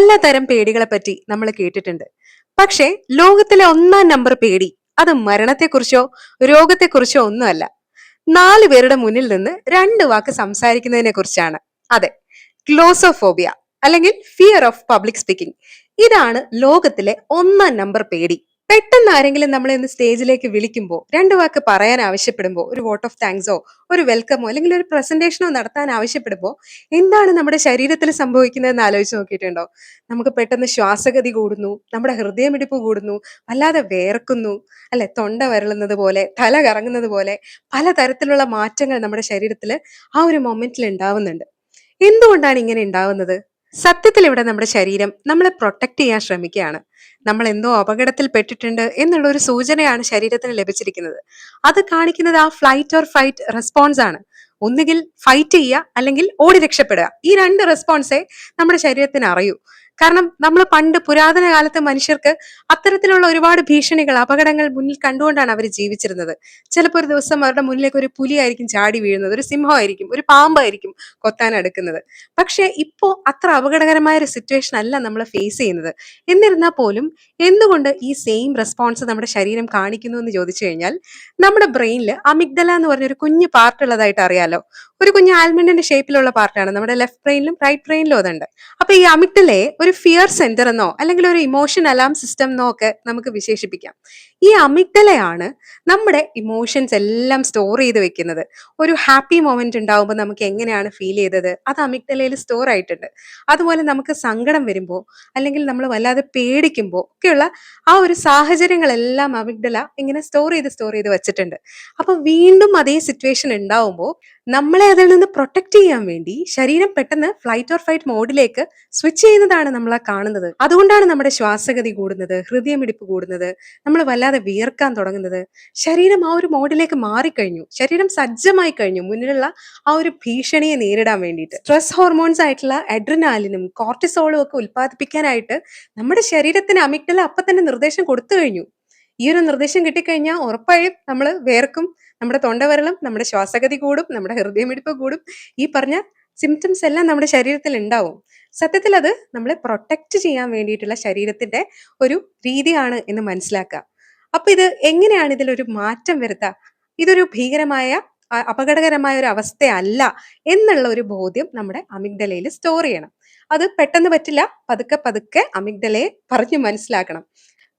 പലതരം പേടികളെ പറ്റി നമ്മൾ കേട്ടിട്ടുണ്ട്. പക്ഷേ ലോകത്തിലെ ഒന്നാം നമ്പർ പേടി അത് മരണത്തെക്കുറിച്ചോ രോഗത്തെക്കുറിച്ചോ ഒന്നുമല്ല. നാല് പേരുടെ മുന്നിൽ നിന്ന് രണ്ട് വാക്ക് സംസാരിക്കുന്നതിനെ കുറിച്ചാണ്. അതെ, ഗ്ലോസോഫോബിയ അല്ലെങ്കിൽ ഫിയർ ഓഫ് പബ്ലിക് സ്പീക്കിംഗ്. ഇതാണ് ലോകത്തിലെ ഒന്നാം നമ്പർ പേടി. പെട്ടെന്ന് ആരെങ്കിലും നമ്മളെ ഒന്ന് സ്റ്റേജിലേക്ക് വിളിക്കുമ്പോൾ രണ്ട് വാക്ക് പറയാൻ ആവശ്യപ്പെടുമ്പോൾ, ഒരു വോട്ട് ഓഫ് താങ്ക്സോ ഒരു വെൽക്കമോ അല്ലെങ്കിൽ ഒരു പ്രസന്റേഷനോ നടത്താൻ ആവശ്യപ്പെടുമ്പോൾ എന്താണ് നമ്മുടെ ശരീരത്തിൽ സംഭവിക്കുന്നതെന്ന് ആലോചിച്ച് നോക്കിയിട്ടുണ്ടോ? നമുക്ക് പെട്ടെന്ന് ശ്വാസഗതി കൂടുന്നു, നമ്മുടെ ഹൃദയമിടിപ്പ് കൂടുന്നു, വല്ലാതെ വേർക്കുന്നു, അല്ലെ? തൊണ്ട വരളുന്നത് പോലെ, തല കറങ്ങുന്നത് പോലെ പലതരത്തിലുള്ള മാറ്റങ്ങൾ നമ്മുടെ ശരീരത്തിൽ ആ ഒരു മൊമെന്റിൽ ഉണ്ടാവുന്നുണ്ട്. എന്തുകൊണ്ടാണ് ഇങ്ങനെ ഉണ്ടാവുന്നത്? സത്യത്തിൽ ഇവിടെ നമ്മുടെ ശരീരം നമ്മളെ പ്രൊട്ടക്ട് ചെയ്യാൻ ശ്രമിക്കുകയാണ്. നമ്മൾ എന്തോ അപകടത്തിൽ പെട്ടിട്ടുണ്ട് എന്നുള്ള ഒരു സൂചനയാണ് ശരീരത്തിന് ലഭിച്ചിരിക്കുന്നത്. അത് കാണിക്കുന്നത് ആ ഫ്ലൈറ്റ് ഓർ ഫൈറ്റ് റെസ്പോൺസ് ആണ്. ഒന്നുകിൽ ഫൈറ്റ് ചെയ്യുക അല്ലെങ്കിൽ ഓടി രക്ഷപ്പെടുക. ഈ രണ്ട് റെസ്പോൺസേ നമ്മുടെ ശരീരത്തിന് അറിയൂ. കാരണം നമ്മൾ പണ്ട് പുരാതന കാലത്തെ മനുഷ്യർക്ക് അത്തരത്തിലുള്ള ഒരുപാട് ഭീഷണികൾ, അപകടങ്ങൾ മുന്നിൽ കണ്ടുകൊണ്ടാണ് അവർ ജീവിച്ചിരുന്നത്. ചിലപ്പോൾ ഒരു ദിവസം അവരുടെ മുന്നിലേക്ക് ഒരു പുലിയായിരിക്കും ചാടി വീഴുന്നത്, ഒരു സിംഹമായിരിക്കും, ഒരു പാമ്പായിരിക്കും കൊത്താൻ അടുക്കുന്നത്. പക്ഷെ ഇപ്പോ അത്ര അപകടകരമായ ഒരു സിറ്റുവേഷൻ അല്ല നമ്മൾ ഫേസ് ചെയ്യുന്നത്. എന്നിരുന്നാൽ പോലും എന്തുകൊണ്ട് ഈ സെയിം റെസ്പോൺസ് നമ്മുടെ ശരീരം കാണിക്കുന്നു എന്ന് ചോദിച്ചു കഴിഞ്ഞാൽ, നമ്മുടെ ബ്രെയിനിൽ അമിഗ്ഡല എന്ന് പറഞ്ഞൊരു കുഞ്ഞു പാർട്ട് ഉള്ളതായിട്ട് അറിയാലോ. ഒരു കുഞ്ഞു ആൽമണ്ടിന്റെ ഷേപ്പിലുള്ള പാർട്ടാണ്. നമ്മുടെ ലെഫ്റ്റ് ബ്രെയിനിലും റൈറ്റ് ബ്രെയിനിലും അതുണ്ട്. അപ്പൊ ഈ അമിഗ്ഡലയെ ഒരു ഫിയർ സെന്റർ എന്നോ അല്ലെങ്കിൽ ഒരു ഇമോഷൻ അലാം സിസ്റ്റം എന്നോ ഒക്കെ നമുക്ക് വിശേഷിപ്പിക്കാം. ഈ അമിഗ്ഡലയാണ് നമ്മുടെ ഇമോഷൻസ് എല്ലാം സ്റ്റോർ ചെയ്ത് വെക്കുന്നത്. ഒരു ഹാപ്പി മൊമെന്റ് ഉണ്ടാവുമ്പോൾ നമുക്ക് എങ്ങനെയാണ് ഫീൽ ചെയ്തത്, അത് അമിഗ്ഡലയിൽ സ്റ്റോർ ആയിട്ടുണ്ട്. അതുപോലെ നമുക്ക് സങ്കടം വരുമ്പോൾ അല്ലെങ്കിൽ നമ്മൾ വല്ലാതെ പേടിക്കുമ്പോൾ ഒക്കെയുള്ള ആ ഒരു സാഹചര്യങ്ങളെല്ലാം അമിഗ്ഡല ഇങ്ങനെ സ്റ്റോർ ചെയ്ത് വെച്ചിട്ടുണ്ട്. അപ്പൊ വീണ്ടും അതേ സിറ്റുവേഷൻ ഉണ്ടാവുമ്പോൾ നമ്മളെ അതിൽ നിന്ന് പ്രൊട്ടക്ട് ചെയ്യാൻ വേണ്ടി ശരീരം പെട്ടെന്ന് ഫ്ലൈറ്റ് ഓർ ഫൈറ്റ് മോഡിലേക്ക് സ്വിച്ച് ചെയ്യുന്നതാണ് നമ്മൾ ആ കാണുന്നത്. അതുകൊണ്ടാണ് നമ്മുടെ ശ്വാസഗതി കൂടുന്നത്, ഹൃദയമിടിപ്പ് കൂടുന്നത്, നമ്മൾ വല്ലാതെ വിയർക്കാൻ തുടങ്ങുന്നത്. ശരീരം ആ ഒരു മോഡിലേക്ക് മാറിക്കഴിഞ്ഞു, ശരീരം സജ്ജമായി കഴിഞ്ഞു മുന്നിലുള്ള ആ ഒരു ഭീഷണിയെ നേരിടാൻ വേണ്ടിയിട്ട്. സ്ട്രെസ് ഹോർമോൺസ് ആയിട്ടുള്ള അഡ്രിനാലിനും കോർട്ടിസോളും ഒക്കെ ഉൽപ്പാദിപ്പിക്കാനായിട്ട് നമ്മുടെ ശരീരത്തിന് അമിഗ്ഡല അപ്പൊ തന്നെ നിർദ്ദേശം കൊടുത്തു കഴിഞ്ഞു. ഈ ഒരു നിർദ്ദേശം കിട്ടിക്കഴിഞ്ഞാൽ ഉറപ്പായും നമ്മൾ വേർക്കും, നമ്മുടെ തൊണ്ടവിരലും, നമ്മുടെ ശ്വാസഗതി കൂടും, നമ്മുടെ ഹൃദയമിടിപ്പ് കൂടും. ഈ പറഞ്ഞ സിംറ്റംസ് എല്ലാം നമ്മുടെ ശരീരത്തിൽ ഉണ്ടാവും. സത്യത്തിൽ അത് നമ്മളെ പ്രൊട്ടക്ട് ചെയ്യാൻ വേണ്ടിയിട്ടുള്ള ശരീരത്തിന്റെ ഒരു രീതിയാണ് എന്ന് മനസ്സിലാക്കുക. അപ്പൊ ഇത് എങ്ങനെയാണ് ഇതിലൊരു മാറ്റം വരുത്തുക? ഇതൊരു ഭീകരമായ അപകടകരമായ ഒരു അവസ്ഥയല്ല എന്നുള്ള ഒരു ബോധ്യം നമ്മുടെ അമിഗ്ഡലയിൽ സ്റ്റോർ ചെയ്യണം. അത് പെട്ടെന്ന് പറ്റില്ല, പതുക്കെ പതുക്കെ അമിഗ്ഡലയെ പറഞ്ഞു മനസ്സിലാക്കണം.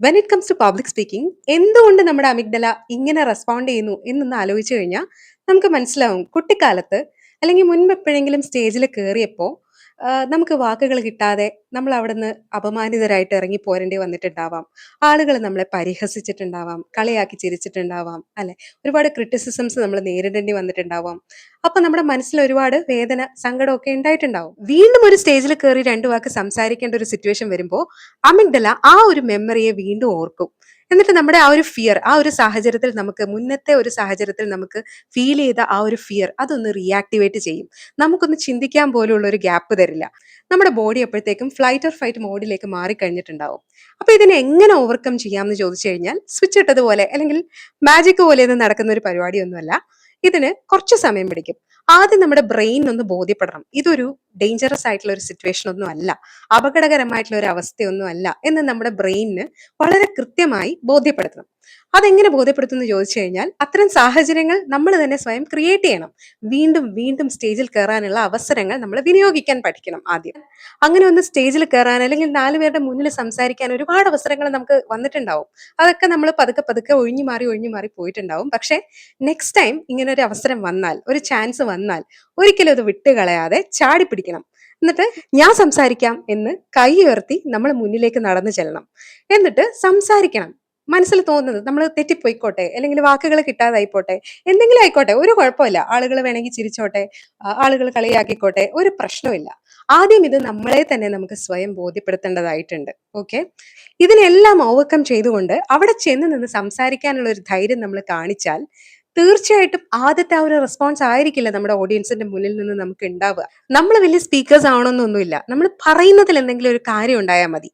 When it comes to public speaking, എന്തുകൊണ്ട് നമ്മുടെ അമിഗ്ഡല ഇങ്ങനെ റെസ്പോണ്ട് ചെയ്യുന്നു എന്നൊന്ന് ആലോചിച്ചു കഴിഞ്ഞാൽ നമുക്ക് മനസ്സിലാവും. കുട്ടിക്കാലത്ത് അല്ലെങ്കിൽ മുൻപ് എപ്പോഴെങ്കിലും സ്റ്റേജിൽ കയറിയപ്പോൾ നമുക്ക് വാക്കുകൾ കിട്ടാതെ നമ്മൾ അവിടുന്ന് അപമാനിതരായിട്ട് ഇറങ്ങി പോരേണ്ടി വന്നിട്ടുണ്ടാവാം. ആളുകൾ നമ്മളെ പരിഹസിച്ചിട്ടുണ്ടാവാം, കളിയാക്കി ചിരിച്ചിട്ടുണ്ടാവാം, അല്ലെ? ഒരുപാട് ക്രിറ്റിസിസംസ് നമ്മൾ നേരിടേണ്ടി വന്നിട്ടുണ്ടാവാം. അപ്പൊ നമ്മുടെ മനസ്സിൽ ഒരുപാട് വേദന, സങ്കടമൊക്കെ ഉണ്ടായിട്ടുണ്ടാവും. വീണ്ടും ഒരു സ്റ്റേജിൽ കയറി രണ്ടു വാക്ക് സംസാരിക്കേണ്ട ഒരു സിറ്റുവേഷൻ വരുമ്പോൾ അമിഗ്ഡല ആ ഒരു മെമ്മറിയെ വീണ്ടും ഓർക്കും. എന്നിട്ട് നമ്മുടെ ആ ഒരു ഫിയർ, ആ ഒരു സാഹചര്യത്തിൽ നമുക്ക് മുന്നത്തെ ഒരു സാഹചര്യത്തിൽ നമുക്ക് ഫീൽ ചെയ്ത ആ ഒരു ഫിയർ അതൊന്ന് റീആക്ടിവേറ്റ് ചെയ്യും. നമുക്കൊന്ന് ചിന്തിക്കാൻ പോലുള്ള ഒരു ഗ്യാപ്പ് തരില്ല. നമ്മുടെ ബോഡി അപ്പോഴത്തേക്കും ഫ്ലൈറ്റ് ഓർ ഫൈറ്റ് മോഡിലേക്ക് മാറിക്കഴിഞ്ഞിട്ടുണ്ടാവും. അപ്പൊ ഇതിനെ എങ്ങനെ ഓവർകം ചെയ്യാമെന്ന് ചോദിച്ചു കഴിഞ്ഞാൽ, സ്വിച്ച് ഇട്ടതുപോലെ അല്ലെങ്കിൽ മാജിക് പോലെ ഒന്നും നടക്കുന്ന ഒരു പരിപാടിയൊന്നുമല്ല. ഇതിന് കുറച്ച് സമയം പിടിക്കും. ആദ്യം നമ്മുടെ ബ്രെയിൻ ഒന്ന് ബോധ്യപ്പെടണം, ഇതൊരു ഡേഞ്ചറസ് ആയിട്ടുള്ള ഒരു സിറ്റുവേഷൻ ഒന്നും അല്ല, അപകടകരമായിട്ടുള്ള ഒരു അവസ്ഥയൊന്നും അല്ല എന്ന് നമ്മുടെ ബ്രെയിനിന് വളരെ കൃത്യമായി ബോധ്യപ്പെടുത്തണം. അതെങ്ങനെ ബോധ്യപ്പെടുത്തും എന്ന് ചോദിച്ചു കഴിഞ്ഞാൽ, അത്തരം സാഹചര്യങ്ങൾ നമ്മൾ തന്നെ സ്വയം ക്രിയേറ്റ് ചെയ്യണം. വീണ്ടും വീണ്ടും സ്റ്റേജിൽ കയറാനുള്ള അവസരങ്ങൾ നമ്മൾ വിനിയോഗിക്കാൻ പഠിക്കണം ആദ്യം. അങ്ങനെ ഒന്ന് സ്റ്റേജിൽ കയറാൻ അല്ലെങ്കിൽ നാല് പേരുടെ മുന്നിൽ സംസാരിക്കാൻ ഒരുപാട് അവസരങ്ങൾ നമുക്ക് വന്നിട്ടുണ്ടാവും. അതൊക്കെ നമ്മൾ പതുക്കെ പതുക്കെ ഒഴിഞ്ഞു മാറി പോയിട്ടുണ്ടാവും. പക്ഷെ നെക്സ്റ്റ് ടൈം ഇങ്ങനെ ഒരു അവസരം വന്നാൽ, ഒരു ചാൻസ് വന്നാൽ ഒരിക്കലും അത് വിട്ടുകളയാതെ ചാടി പിടിക്കണം. എന്നിട്ട് ഞാൻ സംസാരിക്കാം എന്ന് കൈ ഉയർത്തി നമ്മൾ മുന്നിലേക്ക് നടന്നു ചെല്ലണം. എന്നിട്ട് സംസാരിക്കണം. മനസ്സിൽ തോന്നുന്നത്, നമ്മൾ തെറ്റിപ്പോയിക്കോട്ടെ അല്ലെങ്കിൽ വാക്കുകൾ കിട്ടാതായിപ്പോട്ടെ, എന്തെങ്കിലും ആയിക്കോട്ടെ, ഒരു കുഴപ്പമില്ല. ആളുകൾ വേണമെങ്കിൽ ചിരിച്ചോട്ടെ, ആളുകൾ കളിയാക്കിക്കോട്ടെ, ഒരു പ്രശ്നമില്ല. ആദ്യം ഇത് നമ്മളെ തന്നെ നമുക്ക് സ്വയം ബോധ്യപ്പെടുത്തേണ്ടതായിട്ടുണ്ട്. ഓക്കെ, ഇതിനെല്ലാം ഓവർകം ചെയ്തുകൊണ്ട് അവിടെ ചെന്ന് നിന്ന് സംസാരിക്കാനുള്ള ഒരു ധൈര്യം നമ്മൾ കാണിച്ചാൽ തീർച്ചയായിട്ടും ആദ്യത്തെ ആ ഒരു റെസ്പോൺസ് ആയിരിക്കില്ല നമ്മുടെ ഓഡിയൻസിന്റെ മുന്നിൽ നിന്ന് നമുക്ക് ഉണ്ടാവുക. നമ്മൾ വലിയ സ്പീക്കേഴ്സ് ആവണമെന്നൊന്നുമില്ല. നമ്മൾ പറയുന്നതിൽ എന്തെങ്കിലും ഒരു കാര്യം ഉണ്ടായാൽ മതി.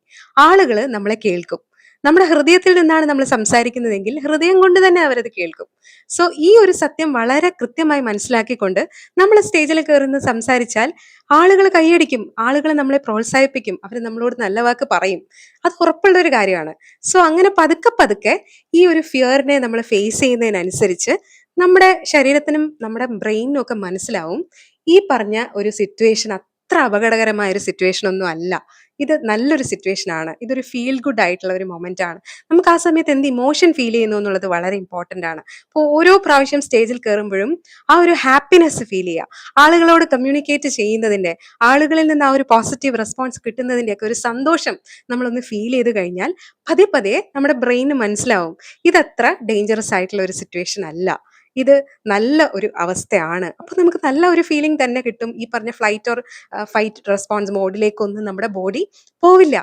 ആളുകൾ നമ്മളെ കേൾക്കും. നമ്മുടെ ഹൃദയത്തിൽ നിന്നാണ് നമ്മൾ സംസാരിക്കുന്നതെങ്കിൽ ഹൃദയം കൊണ്ട് തന്നെ അവരത് കേൾക്കും. സോ ഈ ഒരു സത്യം വളരെ കൃത്യമായി മനസ്സിലാക്കിക്കൊണ്ട് നമ്മൾ സ്റ്റേജിൽ കയറുന്ന സംസാരിച്ചാൽ ആളുകൾ കൈയടിക്കും, ആളുകൾ നമ്മളെ പ്രോത്സാഹിപ്പിക്കും, അവർ നമ്മളോട് നല്ല വാക്ക് പറയും. അത് ഉറപ്പുള്ള ഒരു കാര്യമാണ്. സോ അങ്ങനെ പതുക്കെ പതുക്കെ ഈ ഒരു ഫിയറിനെ നമ്മൾ ഫേസ് ചെയ്യുന്നതിനനുസരിച്ച് നമ്മുടെ ശരീരത്തിനും നമ്മുടെ ബ്രെയിനിനും ഒക്കെ മനസ്സിലാവും ഈ പറഞ്ഞ ഒരു സിറ്റുവേഷൻ അത്ര അപകടകരമായ ഒരു സിറ്റുവേഷൻ ഒന്നും അല്ല. ഇത് നല്ലൊരു സിറ്റുവേഷൻ ആണ്. ഇതൊരു ഫീൽ ഗുഡ് ആയിട്ടുള്ള ഒരു മൊമെന്റ് ആണ്. നമുക്ക് ആ സമയത്ത് എന്ത് ഇമോഷൻ ഫീൽ ചെയ്യുന്നു എന്നുള്ളത് വളരെ ഇമ്പോർട്ടന്റ് ആണ്. അപ്പോൾ ഓരോ പ്രാവശ്യം സ്റ്റേജിൽ കയറുമ്പോഴും ആ ഒരു ഹാപ്പിനെസ് ഫീൽ ചെയ്യുക, ആളുകളോട് കമ്മ്യൂണിക്കേറ്റ് ചെയ്യുന്നതിന്റെ, ആളുകളിൽ നിന്ന് ആ ഒരു പോസിറ്റീവ് റെസ്പോൺസ് കിട്ടുന്നതിന്റെ ഒക്കെ ഒരു സന്തോഷം നമ്മളൊന്ന് ഫീൽ ചെയ്ത് കഴിഞ്ഞാൽ പതിയെ പതിയെ നമ്മുടെ ബ്രെയിന് മനസ്സിലാവും ഇതത്ര ഡേഞ്ചറസ് ആയിട്ടുള്ള ഒരു സിറ്റുവേഷൻ അല്ല, ഇത് നല്ല ഒരു അവസ്ഥയാണ്. അപ്പൊ നമുക്ക് നല്ല ഒരു ഫീലിംഗ് തന്നെ കിട്ടും. ഈ പറഞ്ഞ ഫ്ലൈറ്റ് ഓർ ഫൈറ്റ് റെസ്പോൺസ് മോഡിലേക്കൊന്നും നമ്മുടെ ബോഡി പോവില്ല.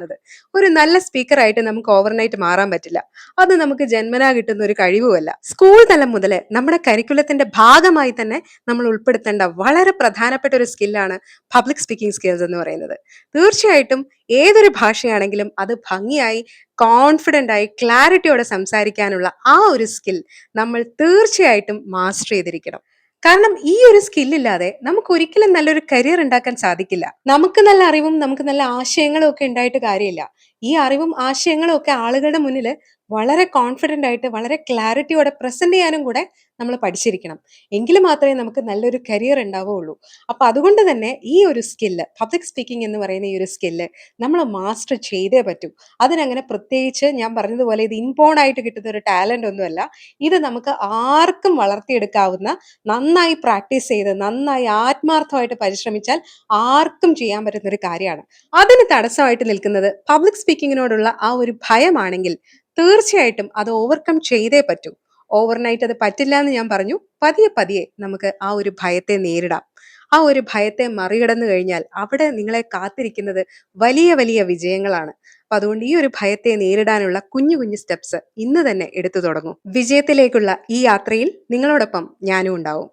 ഒരു നല്ല സ്പീക്കർ ആയിട്ട് നമുക്ക് ഓവർനൈറ്റ് മാറാൻ പറ്റില്ല. അത് നമുക്ക് ജന്മനാ കിട്ടുന്ന ഒരു കഴിവുമല്ല. സ്കൂൾ തലം മുതൽ നമ്മുടെ കരിക്കുലത്തിന്റെ ഭാഗമായി തന്നെ നമ്മൾ ഉൾപ്പെടുത്തേണ്ട വളരെ പ്രധാനപ്പെട്ട ഒരു സ്കില്ലാണ് പബ്ലിക് സ്പീക്കിംഗ് സ്കിൽസ് എന്ന് പറയുന്നത്. തീർച്ചയായിട്ടും ഏതൊരു ഭാഷയാണെങ്കിലും അത് ഭംഗിയായി, കോൺഫിഡന്റ് ആയി, ക്ലാരിറ്റിയോടെ സംസാരിക്കാനുള്ള ആ ഒരു സ്കിൽ നമ്മൾ തീർച്ചയായിട്ടും മാസ്റ്റർ ചെയ്തിരിക്കണം. കാരണം ഈ ഒരു സ്കില്ലില്ലാതെ നമുക്ക് ഒരിക്കലും നല്ലൊരു കരിയർ ഉണ്ടാക്കാൻ സാധിക്കില്ല. നമുക്ക് നല്ല അറിവും നമുക്ക് നല്ല ആശയങ്ങളും ഒക്കെ ഉണ്ടായിട്ട് കാര്യമില്ല. ഈ അറിവും ആശയങ്ങളും ഒക്കെ ആളുകളുടെ മുന്നിൽ വളരെ കോൺഫിഡന്റ് ആയിട്ട് വളരെ ക്ലാരിറ്റിയോടെ പ്രസന്റ് ചെയ്യാനും കൂടെ നമ്മൾ പഠിച്ചിരിക്കണം. എങ്കിൽ മാത്രമേ നമുക്ക് നല്ലൊരു കരിയർ ഉണ്ടാവുകയുള്ളൂ. അപ്പൊ അതുകൊണ്ട് തന്നെ ഈ ഒരു സ്കില്ല്, പബ്ലിക് സ്പീക്കിംഗ് എന്ന് പറയുന്ന ഈ ഒരു സ്കില്ല് നമ്മൾ മാസ്റ്റർ ചെയ്തേ പറ്റൂ. അതിനങ്ങനെ പ്രത്യേകിച്ച് ഞാൻ പറഞ്ഞതുപോലെ ഇത് ഇൻബോൺ ആയിട്ട് കിട്ടുന്ന ഒരു ടാലന്റ് ഒന്നുമല്ല. ഇത് നമുക്ക് ആർക്കും വളർത്തിയെടുക്കാവുന്ന, നന്നായി പ്രാക്ടീസ് ചെയ്ത് നന്നായി ആത്മാർത്ഥമായിട്ട് പരിശ്രമിച്ചാൽ ആർക്കും ചെയ്യാൻ പറ്റുന്ന ഒരു കാര്യമാണ്. അതിന് തടസ്സമായിട്ട് നിൽക്കുന്നത് പബ്ലിക് സ്പീക്കിങ്ങിനോടുള്ള ആ ഒരു ഭയമാണെങ്കിൽ തീർച്ചയായിട്ടും അത് ഓവർകം ചെയ്തേ പറ്റൂ. ഓവർനൈറ്റ് അത് പറ്റില്ല എന്ന് ഞാൻ പറഞ്ഞു. പതിയെ പതിയെ നമുക്ക് ആ ഒരു ഭയത്തെ നേരിടാം. ആ ഒരു ഭയത്തെ മറികടന്നു കഴിഞ്ഞാൽ അവിടെ നിങ്ങളെ കാത്തിരിക്കുന്നത് വലിയ വലിയ വിജയങ്ങളാണ്. അപ്പൊ അതുകൊണ്ട് ഈ ഒരു ഭയത്തെ നേരിടാനുള്ള കുഞ്ഞു കുഞ്ഞു സ്റ്റെപ്സ് ഇന്ന് തന്നെ എടുത്തു തുടങ്ങും. വിജയത്തിലേക്കുള്ള ഈ യാത്രയിൽ നിങ്ങളോടൊപ്പം ഞാനും ഉണ്ടാവും.